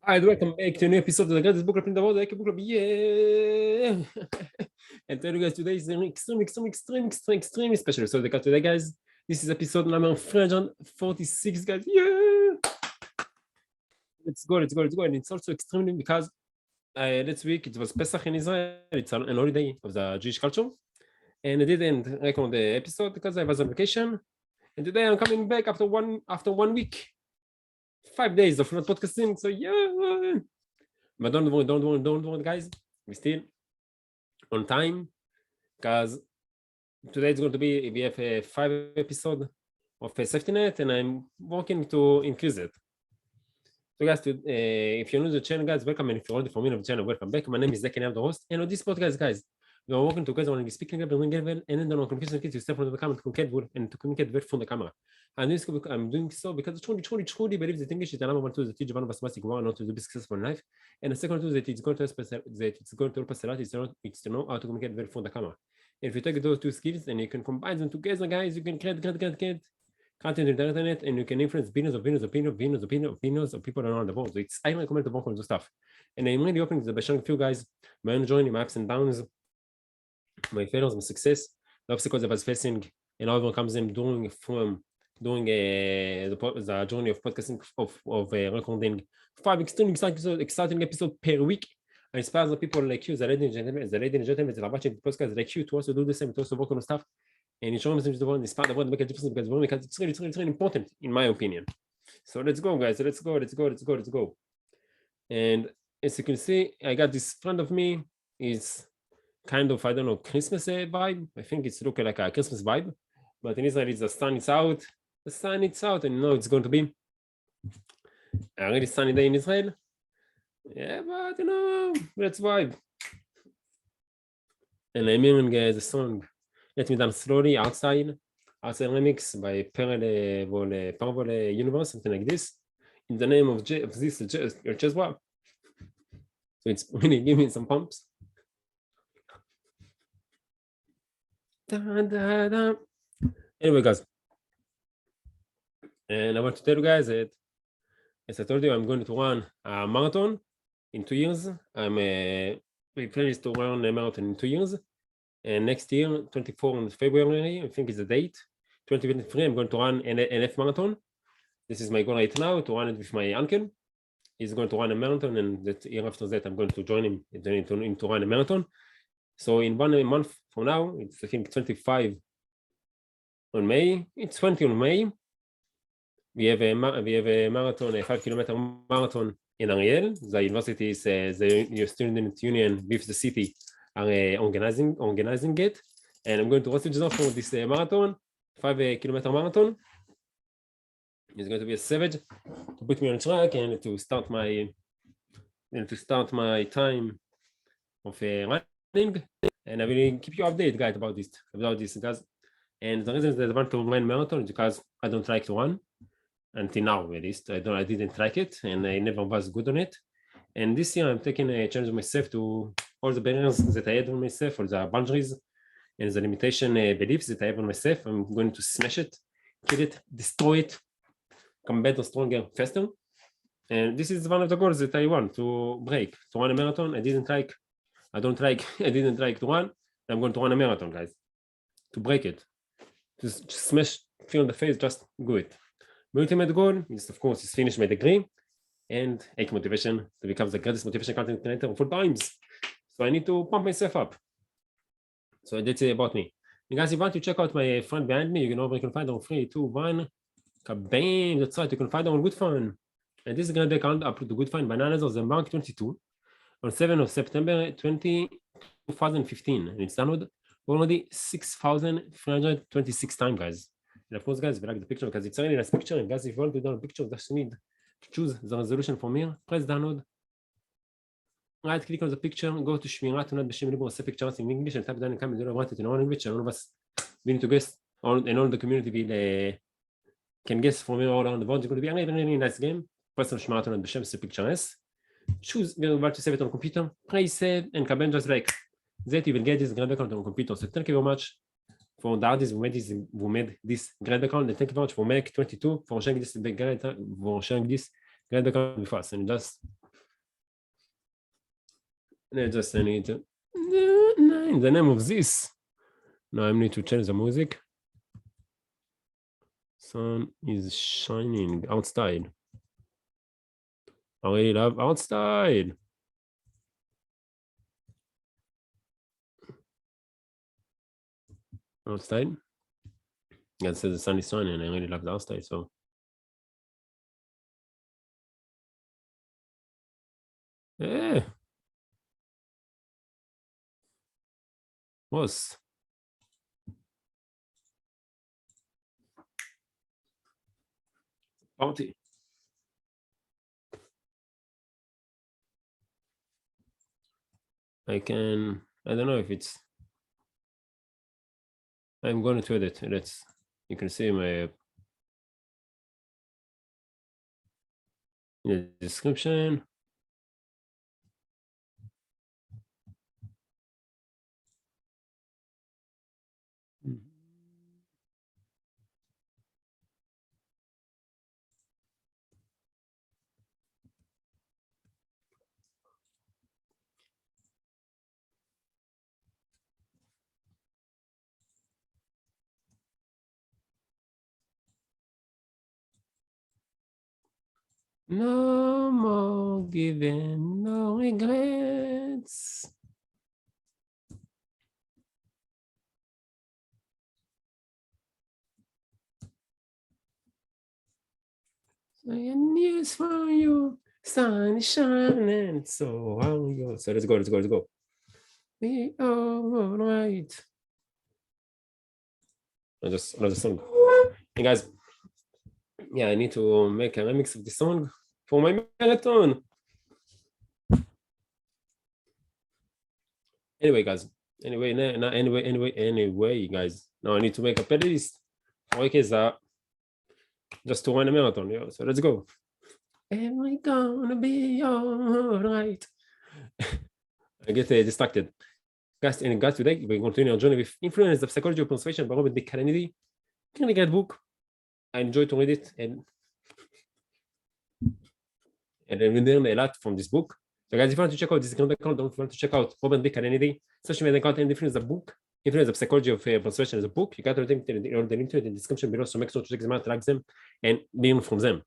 Hi, welcome back to a new episode of the greatest book club in the world, the book club. Yeah! And tell you guys, today is an extremely special episode of today, guys. This is episode number 346, guys. Yeah! Let's go. And it's also extremely because this week it was Pesach in Israel. It's an holiday of the Jewish culture. And I didn't record the episode because I was on vacation. And today I'm coming back after one week. 5 days of not podcasting, so yeah. But don't worry, guys. We're still on time because today it's going to be, we have a 5 episode of a safety net, and I'm working to increase it. So guys, if you're new to the channel, guys, welcome. And if you're already familiar with the channel, welcome back. My name is Zach and I'm the host. And on this podcast, guys, we are working together on speaking level, and then on communication skills to step from the camera to communicate from the camera. And this I'm doing so because I truly believe that English is the number one tool that teaches one of us mathematics one how to be successful in life. And the second tool that it's going to help us a lot is to know how to communicate well from the camera. And if you take those two skills and you can combine them together, guys, you can create content on the internet, and you can influence billions of people around the world. So it's I recommend to work on this stuff. And I'm really hoping that by showing a few guys my own journey, my ups and downs, my failures, my success, the obstacles I was facing, and how everyone comes in doing the journey of podcasting, of recording 5 extremely exciting episodes per week. I inspire the people like you, the ladies and gentlemen that are watching the podcast like you, to also do the same, to also work on stuff. And it's always the one inspire the world to make a difference because it's really important in my opinion. So let's go, guys. Let's go. And as you can see, I got this friend of me. Is kind of, I don't know, Christmas vibe. I think it's looking like a Christmas vibe, but in Israel, it's the sun is out. The sun is out, and you know it's going to be a really sunny day in Israel. Yeah, but you know, let's vibe. And I'm hearing the song "Let Me Dance Slowly" outside remix by Parallel Universe, something like this, in the name of this just wow. So it's really giving me some pumps. Anyway, guys, and I want to tell you guys that, as I told you, I'm going to run a marathon in 2 years. My plan is to run a marathon in 2 years, and next year, 24 February, I think is the date, 2023, I'm going to run an F marathon. This is my goal right now, to run it with my uncle. He's going to run a marathon, and that year after that, I'm going to join him to run a marathon. So in 1 month from now, it's I think 25 on May. It's 20 on May. We have a marathon, a 5-kilometer marathon in Ariel. The university is the student union with the city are organizing it, and I'm going to register for this marathon, 5-kilometer marathon. It's going to be a savage to put me on track and to start my time of running, and I will keep you updated, guys, about this, guys. And the reason that I want to run marathon is because I don't like to run. Until now, at least, I didn't like it, and I never was good on it. And this year, I'm taking a challenge of myself to all the barriers that I had on myself, all the boundaries and the limitation beliefs that I have on myself. I'm going to smash it, kill it, destroy it, come better, stronger, faster. And this is one of the goals that I want to break, to run a marathon. I didn't like to run. I'm going to run a marathon, guys, to break it, to smash fear on the face, just do it. My ultimate goal is, of course, finish my degree and take motivation to become the greatest motivation content creator of all times. So I need to pump myself up. So that's it about me. And guys, if you want to check out my friend behind me, you can find her on 3, 2, 1. Kabam! That's right, you can find her on GoodFun. And this is going to be account upload to GoodFun by none other than Mark 22 on 7th of September 2015. And it's downloaded already 6,326 times, guys. And of course, guys, if you like the picture, because it's a really nice picture, and guys, if you want to download a picture, just need to choose the resolution from here, press download, right click on the picture, go to Shmirat Unat B'Shem Libro, say pictures in English, and type down in comment below what it in all English, and all of us, we need to guess, and all the community will can guess from here all around the world. It's going to be a really nice game. Press on Shmirat Unat B'Shem, say pictures, choose where you want to save it on computer, press save, and kabam, just like that, you will get this great account on computer. So thank you very much for the artists who made this great account, and thank you very much for Mac 22 for sharing this great account with us. And just I need to in the name of this. Now I need to change the music. Sun is shining outside. I really love outside. Outside. Yeah, it says the sun is shining, and I really love the outside. So. Yeah. Was. Party. I don't know if it's. I'm going to edit. You can see my in the description. No more giving, no regrets. News for you, sun is shining, so are you. So let's go. We are all right. Another song. Hey guys, yeah, I need to make a remix of the song for my marathon. Anyway, guys. Anyway, guys. Now I need to make a playlist for just to run a marathon. Yeah? So let's go. Am I gonna be alright? I get distracted. Guys, today we continue our journey with Influence the Psychology of Persuasion by Robert D. Kennedy. Really great book. I enjoy to read it and I learned a lot from this book. So guys, if you want to check out this account, don't forget to check out Robert D. Kennedy, social media account, and Influence the book. Influence the Psychology of Persuasion is a book. You got the link to it in the description below, so make sure to check them out, like them, and learn from them.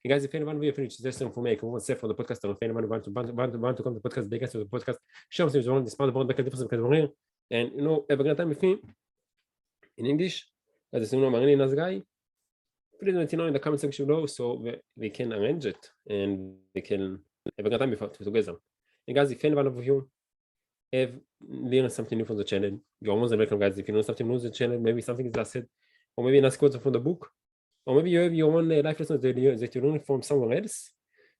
And guys, if anyone will finish this for me, I can say for the podcast, or if anyone want to come to the podcast, they get to the podcast, share with them, this part about the difference because and have a great time with me in English. As I'm a really nice guy. Please let me know in the comment section below so we can arrange it and we can have a good time together. And guys, if anyone of you have learned something new from the channel, you're almost welcome, guys. If you know something new from the channel, maybe something is said, or maybe a nice quote from the book, or maybe you have your own life lessons that you learned from someone else,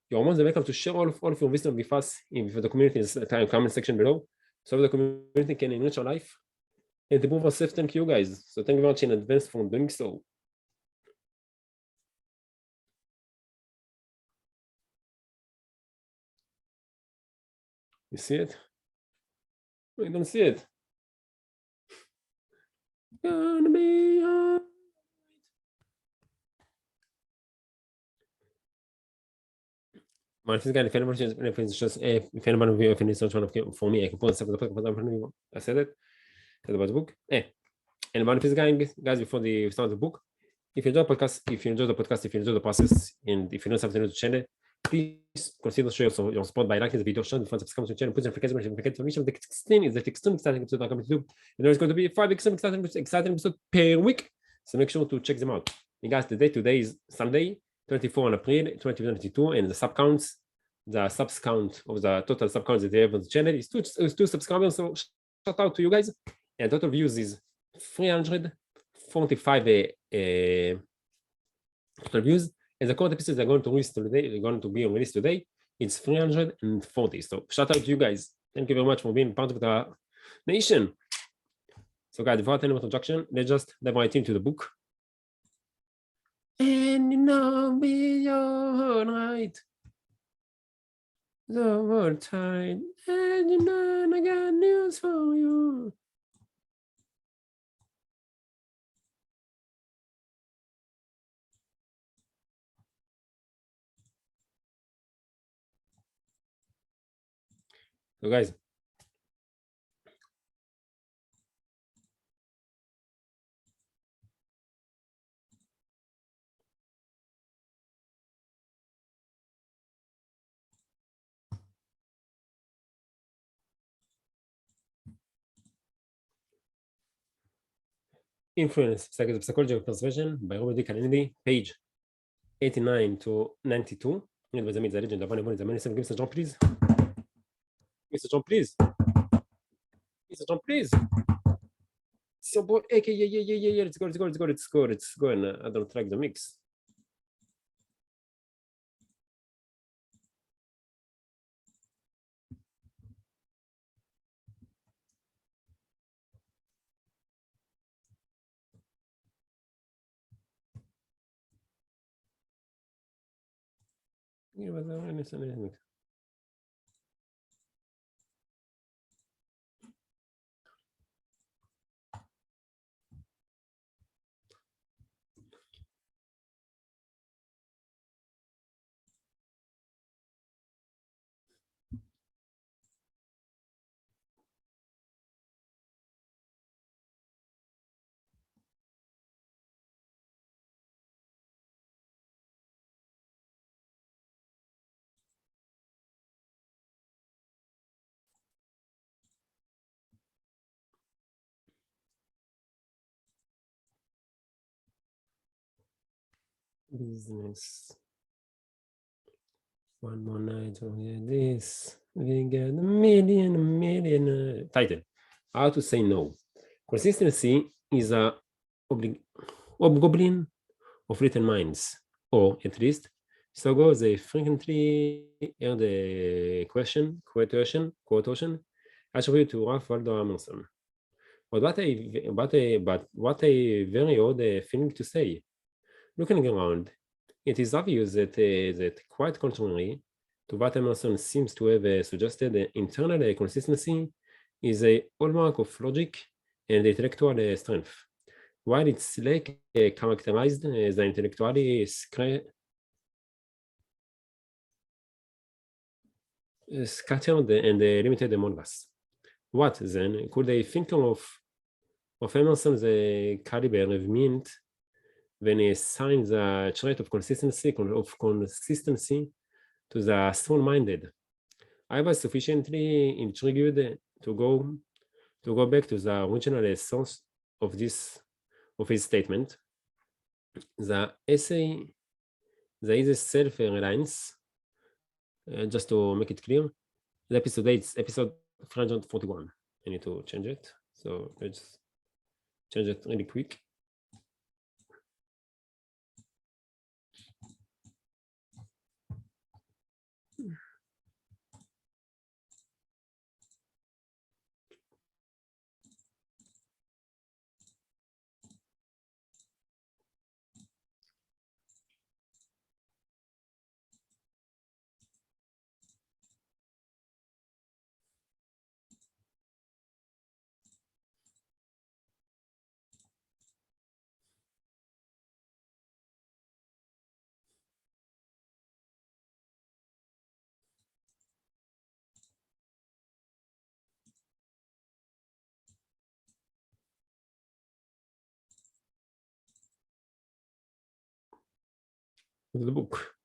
you're almost welcome to share all of your wisdom with us in the community in the comment section below, so the community can enrich our life and improve ourselves. Thank you, guys. So thank you very much in advance for doing so. You see it? I don't see it. Gonna be alright. If anyone will be offended, for me, I can put something I said it. About the book. And one of these guys before the start of the book. If you enjoy the podcast, if you enjoy the process, and if you know something to the channel, please consider showing your support by liking the video, share the fun, subscribe to the channel, put notification. The 16 is the extreme episode I'm coming to do. And there's going to be 5 exciting episodes per week. So make sure to check them out. And guys, today is Sunday, 24 April 2022, and the subs count of the total sub counts that they have on the channel is two subscribers. So shout out to you guys. And total views is 345 total views. And the current episodes are going to be released today. It's 340. So shout out to you guys. Thank you very much for being part of the nation. So guys, without any more introduction, let's just dive right into the book. And you know be alright. The world tide, and you know I got news for you. So guys, influence, psychology of persuasion by Robert D. Cialdini, page 89 to 92. נגיד בזה זה legend, אבל נבוא נזמן give Mr. John, please. Mr. John, please. Mr. John, please. So, boy, yeah, let's go, and I don't track the mix. Business. One more night of this. We get a million. Title: How to say no. Consistency is a hobgoblin of written minds, or at least so goes a frequently heard quotation attributed to Ralph Waldo Emerson. But what a very odd feeling to say. Looking around, it is obvious that quite contrary to what Emerson seems to have suggested, internal consistency is a hallmark of logic and intellectual strength, while its lack characterized the intellectually scattered and limited among us. What then could a thinker of Emerson's caliber have meant when he assigns the trait of consistency to the strong-minded? I was sufficiently intrigued to go back to the original source of his statement. The essay, there is self-reliance. Just to make it clear, the episode 8, episode 341. I need to change it, so let's change it really quick. The book.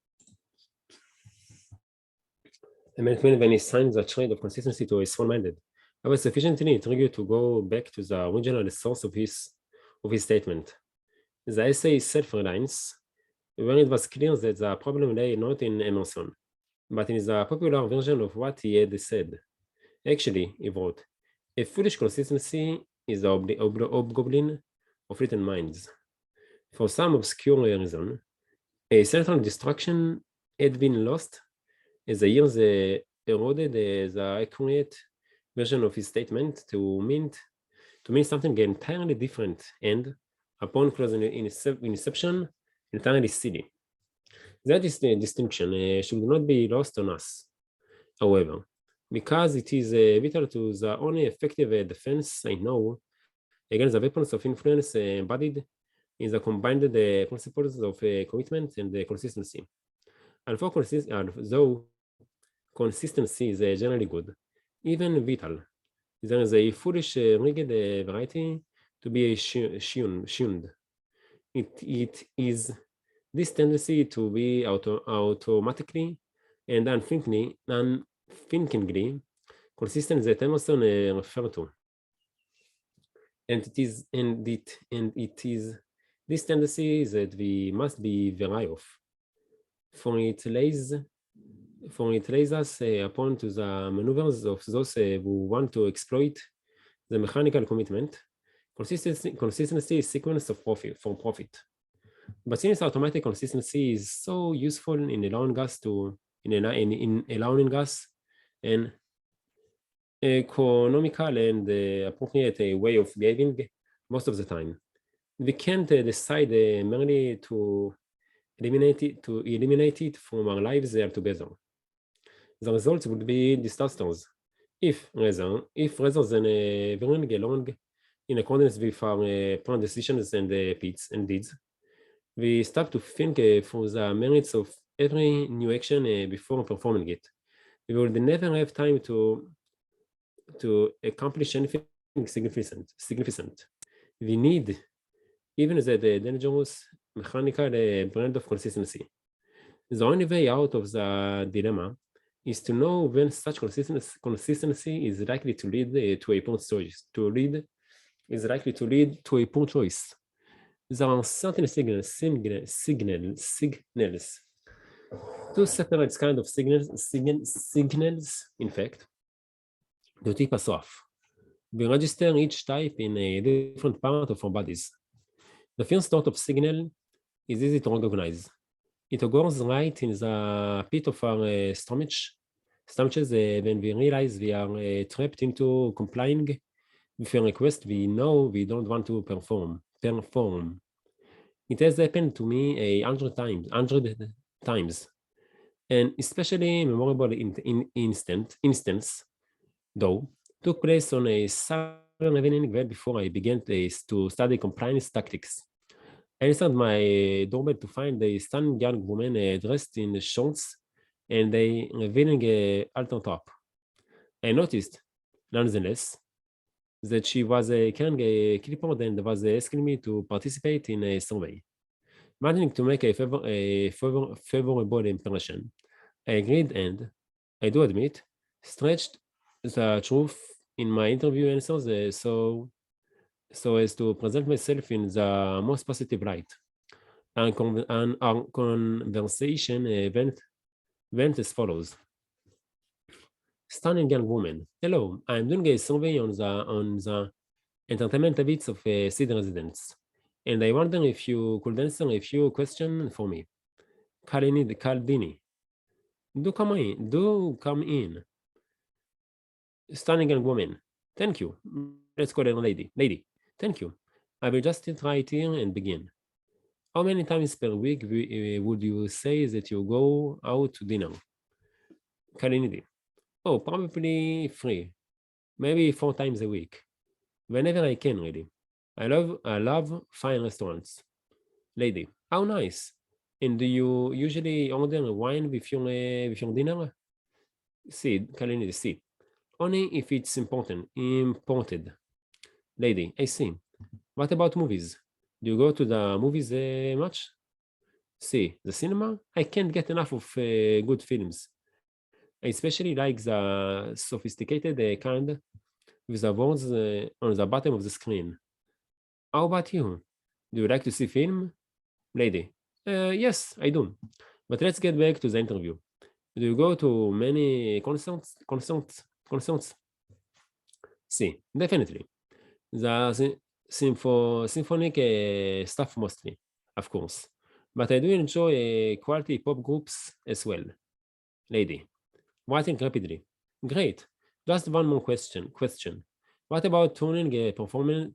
When he signs the trait of consistency to his small-minded, I was sufficiently intrigued to go back to the original source of his statement. The essay is self-reliance, where it was clear that the problem lay not in Emerson, but in the popular version of what he had said. Actually, he wrote, a foolish consistency is the hobgoblin of written minds. For some obscure reason, a certain destruction had been lost as the years eroded the accurate version of his statement to mean something entirely different and, upon close inception, entirely silly. That is the distinction should not be lost on us, however, because it is vital to the only effective defense I know against the weapons of influence embodied in the combined principles of commitment and consistency. Though consistency is generally good, even vital, there is a foolish, rigid variety to be shunned. It is this tendency to be automatically and unthinkingly consistent that Emerson referred to. and it is this tendency that we must be wary of, for it lays us upon to the maneuvers of those who want to exploit the mechanical commitment. Consistency is sequence of profit for profit. But since automatic consistency is so useful in allowing us an economical and appropriate way of behaving most of the time, we can't decide merely to eliminate it from our lives altogether. The result would be disasters if rather than varying along in accordance with our planned decisions and deeds, we stop to think for the merits of every new action before performing it. We will never have time to accomplish anything significant. We need even the dangerous mechanical brand of consistency. The only way out of the dilemma is to know when such consistency is likely to lead to a poor choice. There are certain signals, two separate kinds of signals, in fact, to tip us off. We register each type in a different part of our bodies. The first sort of signal is easy to recognize. It occurs right in the pit of our stomachs when we realize we are trapped into complying with a request we know we don't want to perform. It has happened to me 100 times, and especially memorable instance, though, took place on a Saturday evening well before I began to study compliance tactics. I answered my doorbell to find a stunning young woman dressed in shorts and a revealing alto top. I noticed, nonetheless, that she was carrying a clipboard and was asking me to participate in a survey. Managing to make a favorable impression, I agreed and, I do admit, stretched the truth in my interview answers so as to present myself in the most positive light. Our conversation went as follows. Stunning young woman. Hello, I'm doing a survey on the entertainment habits of city residents, and I wonder if you could answer a few questions for me. Cialdini. Do come in. Stunning young woman. Thank you. Let's call her lady. Lady. Thank you. I will just sit right here and begin. How many times per week would you say that you go out to dinner? Cialdini. Oh, probably 3, maybe 4 times a week. Whenever I can, really. I love fine restaurants. Lady. How nice. And do you usually order wine with your dinner? Cialdini. See. Only if it's imported. Lady, I see. What about movies? Do you go to the movies much? See, the cinema? I can't get enough of good films. I especially like the sophisticated kind with the words on the bottom of the screen. How about you? Do you like to see film? Lady, yes, I do. But let's get back to the interview. Do you go to many concerts? See, definitely. The symphonic stuff mostly, of course. But I do enjoy quality pop groups as well. Lady, writing rapidly. Great. Just one more question. What about touring a performance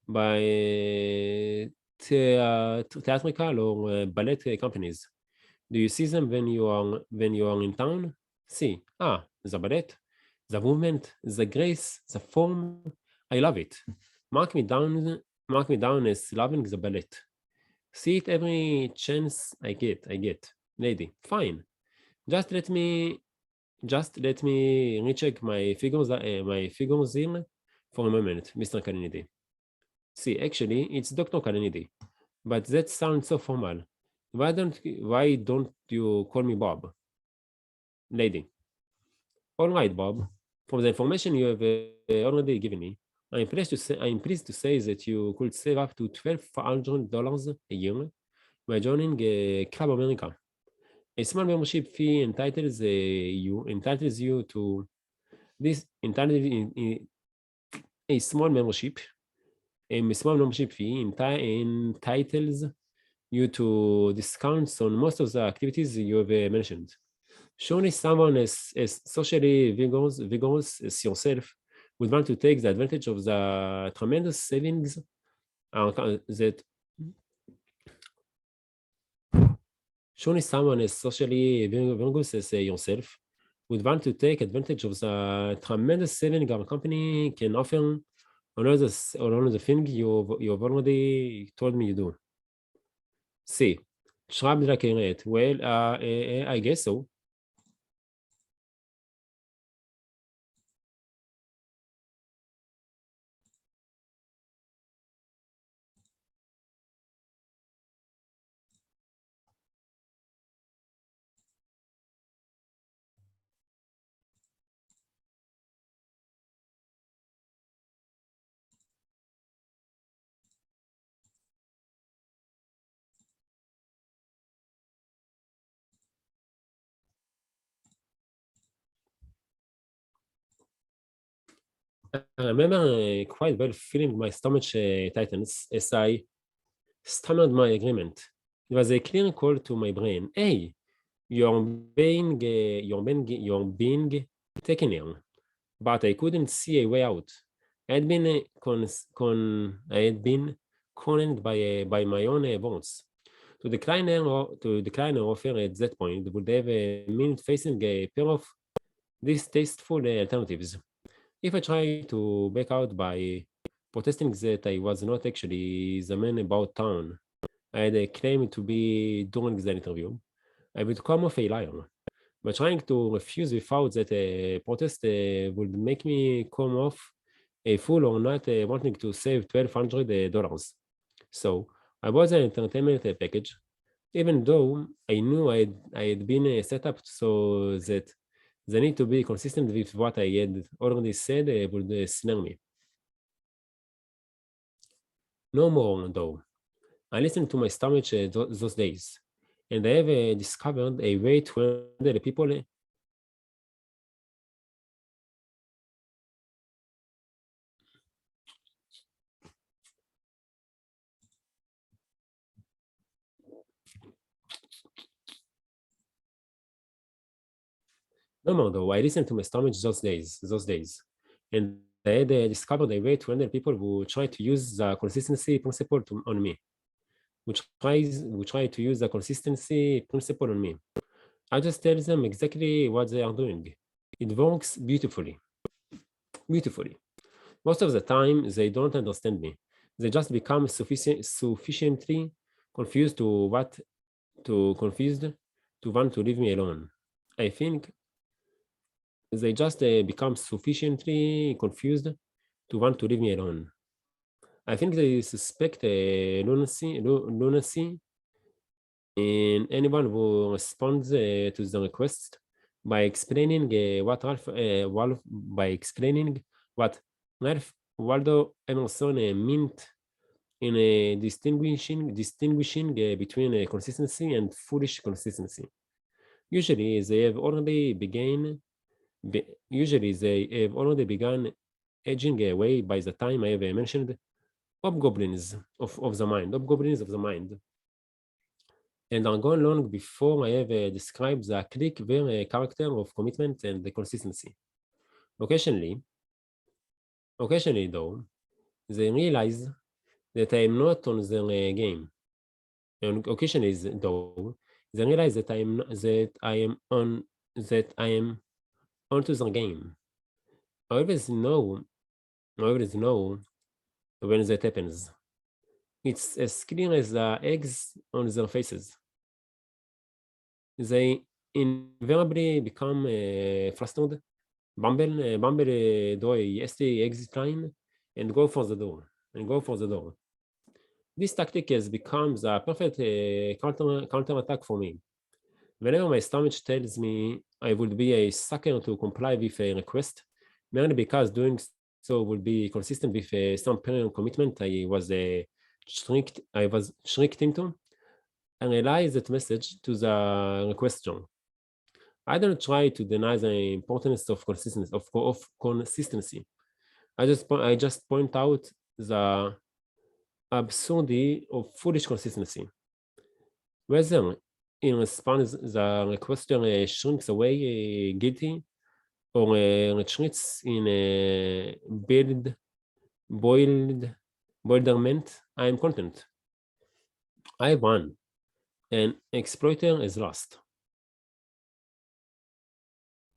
by theatrical or ballet companies? Do you see them when you are in town? See, the ballet, the movement, the grace, the form. I love it. Mark me down as loving the ballet. See it every chance I get. Lady, fine. Just let me recheck my figures here for a moment, Mr. Cialdini. See, actually, it's Dr. Cialdini, but that sounds so formal. Why don't you call me Bob? Lady. All right, Bob. From the information you have already given me, I'm pleased to say that you could save up to $1,200 a year by joining Club America. A small membership fee entitles you to this a small membership. A small membership fee entitles you to discounts on most of the activities you have mentioned. Surely someone as socially vigorous as yourself would want to take the advantage of the tremendous savings that surely someone as socially vigorous as yourself would want to take advantage of the tremendous saving our company can offer on all the things you've already told me you do. C. Schreibt like it. Well, I guess so. I remember quite well feeling my stomach tightens as I stammered my agreement. It was a clear call to my brain. Hey, you're being taken here. But I couldn't see a way out. I had been conned by my own bonds. To decline an offer at that point would have meant facing a pair of distasteful alternatives. If I tried to back out by protesting that I was not actually the man about town I had claimed to be during the interview, I would come off a liar. But trying to refuse without that protest would make me come off a fool or not wanting to save $1,200. So I bought an entertainment package, even though I knew I had been set up so that the need to be consistent with what I had already said would snare me. No more, though. I listened to my stomach those days, and I have discovered a way to handle people. No more, though. I listened to my stomach those days, and I had discovered a way to handle people who try to use the consistency principle on me. Who try to use the consistency principle on me. I just tell them exactly what they are doing. It works beautifully. Most of the time, they don't understand me. They just become sufficiently confused confused to want to leave me alone. I think they just become sufficiently confused to want to leave me alone. I think they suspect lunacy in anyone who responds to the request by explaining what Ralph Waldo Emerson meant in distinguishing between consistency and foolish consistency. Usually, they have already begun. Usually, they have already begun edging away by the time I have mentioned hobgoblins of the mind, and are gone long before I have described the click their character of commitment and the consistency. Occasionally, occasionally though, they realize that I am not on their game. And occasionally, though, they realize that I am onto their game. I always know, I always know when that happens. It's as clear as the eggs on their faces. They invariably become flustered, bumble do a ST exit line, and go for the door. This tactic has become the perfect counterattack for me. Whenever my stomach tells me I would be a sucker to comply with a request, merely because doing so will be consistent with some parent commitment I was tricked into, and realize that message to the request journal. I don't try to deny the importance of consistency. I just point out the absurdity of foolish consistency. Whether in response the requester shrinks away guilty or retreats in a bewilderment, I am content. I won. An exploiter is lost.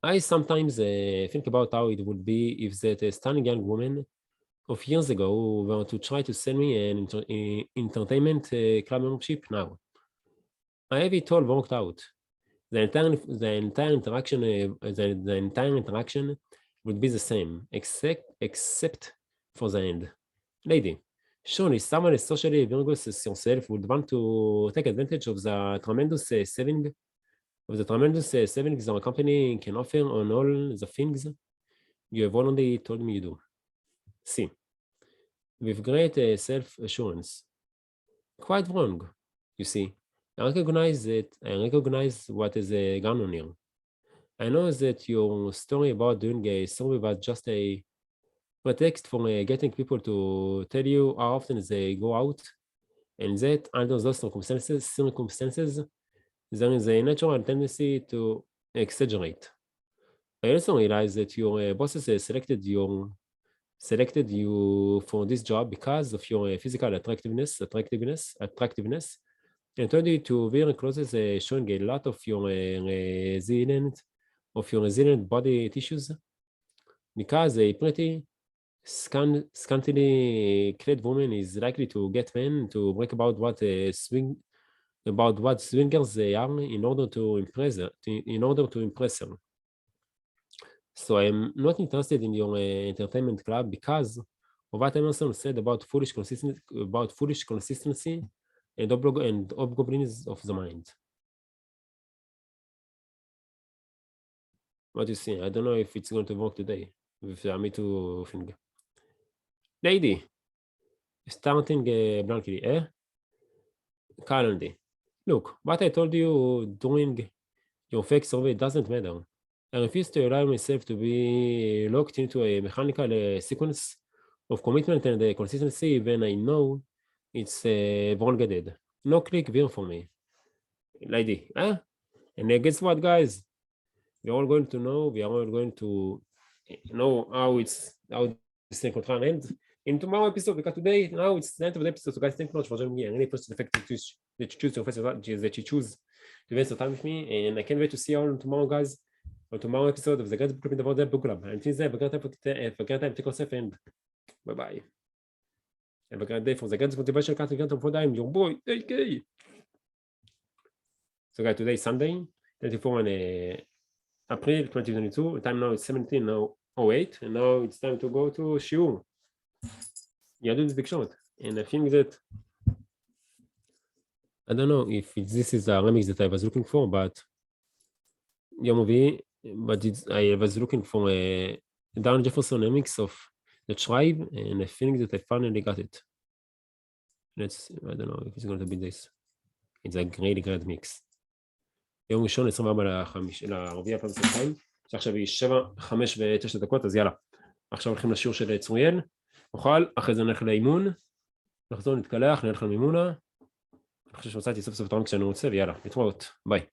I sometimes think about how it would be if that stunning young woman of years ago were to try to sell me an entertainment club membership now. I have it all worked out. The entire interaction would be the same, except for the end. Lady, surely someone as socially virtuous as yourself would want to take advantage of the tremendous savings our company can offer on all the things you have already told me you do. See, with great self-assurance. Quite wrong, you see. I recognize what is going on here. I know that your story about doing a survey was just a pretext for getting people to tell you how often they go out, and that under those circumstances, there is a natural tendency to exaggerate. I also realize that your bosses selected you for this job because of your physical attractiveness, and told you to wear clothes showing a lot of your resilient body tissues, because a pretty scantily clad woman is likely to get men to break about what swingers they are in order to impress her. So I am not interested in your entertainment club because of what Emerson said about foolish consistency and hobgoblins of the mind. What do you see? I don't know if it's going to work today with Me Too thing. Lady, starting blankly, calmly. Look, what I told you during your fake survey doesn't matter. I refuse to allow myself to be locked into a mechanical sequence of commitment and consistency when I know it's wrong-headed. No click here for me. Lady, and guess what, guys? We are all going to know how this thing can end in tomorrow episode, because today, now it's the end of the episode, so guys, thank you much for joining me. I really appreciate the fact that you choose to waste your time with me, and I can't wait to see you all tomorrow, guys. On tomorrow episode of the Guys Book About That Book Club. Until then, have a great time, take yourself, and bye-bye. Have a great day for the Guys Motivation Card again for time, your boy, AK. So guys, today is Sunday, 24 April 2022. Time now is 17:08, and now it's time to go to Shiur. Yeah, do this big shot. And I think that I don't know if this is the remix that I was looking for, but I was looking for a Darren Jefferson remix of The Tribe, and I think that I finally got it. I don't know if it's going to be this. It's a really great mix. יום ראשון 24/4/2022, שעכשיו היא 7:05:09, אז יאללה. עכשיו הולכים לשיעור של צוריאל, נאכל, אחרי זה נלך לאימון, נחזור, נתקלח, נלך למימונה. אני חושב שמצאתי סוף סוף את הרמק שאני רוצה, ויאללה, להתראות, ביי.